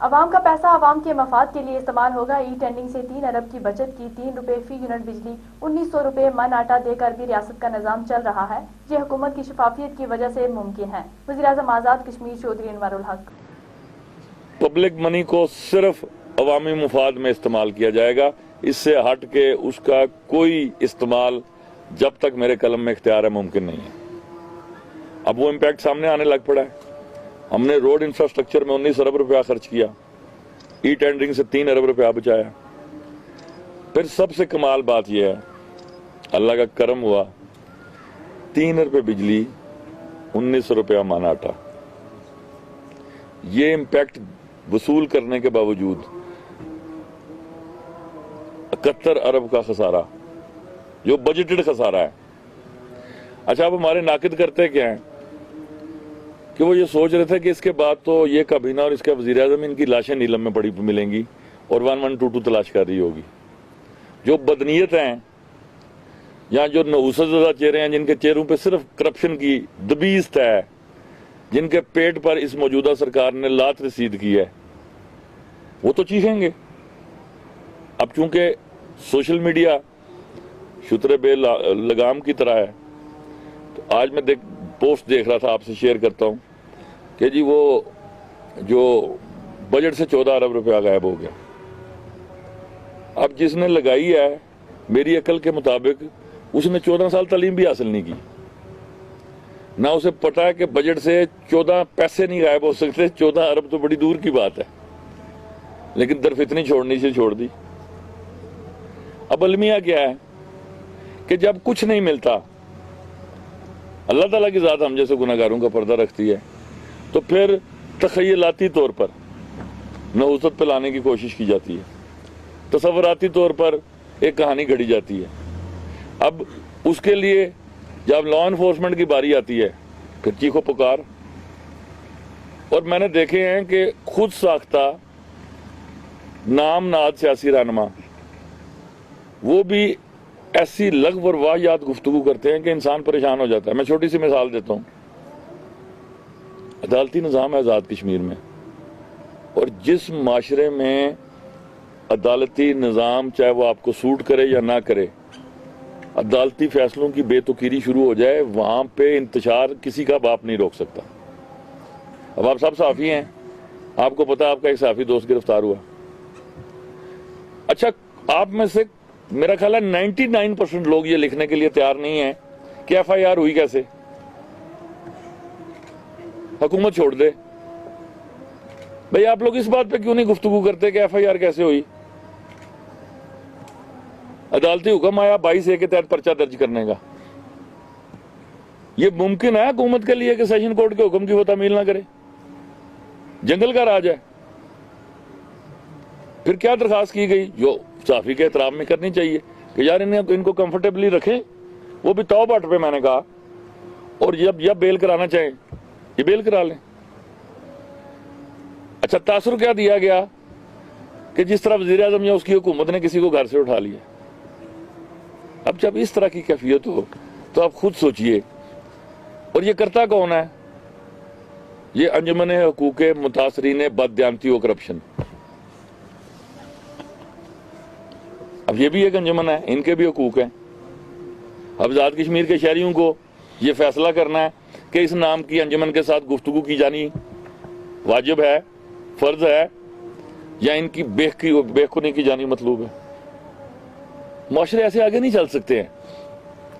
अवाम का पैसा अवाम के मफाद के लिए इस्तेमाल होगा। ई टेंडिंग से 3 अरब की बचत की, 3 रुपए फी यूनिट बिजली, 1900 रुपए मन आटा देकर भी रियासत का निजाम चल रहा है। ये हुकूमत की शफाफियत की वजह से मुमकिन है। वज़ीर-ए-आज़म आज़ाद कश्मीर चौधरी अनवरुल हक। पब्लिक मनी को सिर्फ अवामी मुफाद में इस्तेमाल किया जाएगा। इससे हट के उसका कोई इस्तेमाल जब तक मेरे कलम में इख्तियार है मुमकिन नहीं है। अब वो इम्पैक्ट सामने आने लग पड़ा है। हमने रोड इंफ्रास्ट्रक्चर में 19 अरब रुपया खर्च किया, ई टेंडरिंग से 3 अरब रुपया बचाया। फिर सबसे कमाल बात यह है, अल्लाह का करम हुआ, 3 रुपए बिजली, 1900 रुपया मन आटा। ये इम्पैक्ट वसूल करने के बावजूद 71 अरब का खसारा, जो बजटेड खसारा है। अच्छा, अब हमारे नाकिद करते क्या हैं कि वो ये सोच रहे थे कि इसके बाद तो ये काबीना और इसके वज़ीर-ए-आज़म इनकी लाशें नीलम में पड़ी मिलेंगी और 1122 तलाश कर रही होगी। जो बदनीयत हैं या जो नऊसज़दा चेहरे हैं, जिनके चेहरों पे सिर्फ करप्शन की दबीज़ है, जिनके पेट पर इस मौजूदा सरकार ने लात रसीद की है, वो तो चीखेंगे। अब चूंकि सोशल मीडिया शुतरे बे लगाम की तरह है, तो आज मैं पोस्ट देख रहा था, आपसे शेयर करता हूं कि जी वो जो बजट से 14 अरब रुपया गायब हो गया। अब जिसने लगाई है, मेरी अकल के मुताबिक उसने 14 साल तालीम भी हासिल नहीं की, ना उसे पता है कि बजट से 14 पैसे नहीं गायब हो सकते। 14 अरब तो बड़ी दूर की बात है, लेकिन दरफितनी छोड़नी से छोड़ दी। अब अलमिया क्या है कि जब कुछ नहीं मिलता, अल्लाह ताला की ज़ात हम जैसे गुनाहगारों का पर्दा रखती है, तो फिर तखयलाती तौर पर नहुसत पे लाने की कोशिश की जाती है, तसव्वुराती तौर पर एक कहानी घड़ी जाती है। अब उसके लिए जब लॉ इन्फोर्समेंट की बारी आती है, फिर चीखो पुकार। और मैंने देखे हैं कि खुद साख्ता नाम नाद सियासी रहनुमा वो भी ऐसी लग़्व और वाहियात गुफ्तगू करते हैं कि इंसान परेशान हो जाता है। मैं छोटी सी मिसाल देता हूं। अदालती निज़ाम है आज़ाद कश्मीर में, और जिस माशरे में अदालती निज़ाम, चाहे वो आपको सूट करे या ना करे, अदालती फैसलों की बेतुकीरी शुरू हो जाए, वहां पे इंतशार किसी का बाप नहीं रोक सकता। अब आप सब साफ़ी हैं, आपको पता है आपका एक साफ़ी दोस्त गिरफ्तार हुआ। अच्छा, आप में से मेरा ख्याल है 99% लोग ये लिखने के लिए तैयार नहीं है कि FIR हुई कैसे, हुकूमत छोड़ दे। भाई आप लोग इस बात पे क्यों नहीं गुफ्तगू करते कि FIR कैसे हुई? अदालती हुक्म आया 22A के तहत पर्चा दर्ज करने का। ये मुमकिन है हुकूमत के लिए कि सेशन कोर्ट के हुक्म की वो तामील ना करे? जंगल का राज है। फिर क्या दरखास्त की गई, जो साफी के एहतराम में करनी चाहिए कि यार इनको कंफर्टेबली रखें, वो भी तौबट पे मैंने कहा, और जब बेल कराना चाहें ये बेल करा लें। अच्छा, तासुर क्या दिया गया कि जिस तरह वज़ीर-ए-आज़म या उसकी हुकूमत ने किसी को घर से उठा लिया। अब जब इस तरह की कैफियत हो तो आप खुद सोचिए, और ये करता कौन है? ये अंजुमन हकूक मुतासरीन बददियानती व करप्शन। अब ये भी एक अंजुमन है, इनके भी हकूक हैं। अब आज़ाद कश्मीर के शहरियों को ये फैसला करना है कि इस नाम की अंजुमन के साथ गुफ्तगू की जानी वाजिब है, फर्ज है, या इनकी बेखुनी की जानी मतलूब है। माशरे ऐसे आगे नहीं चल सकते हैं।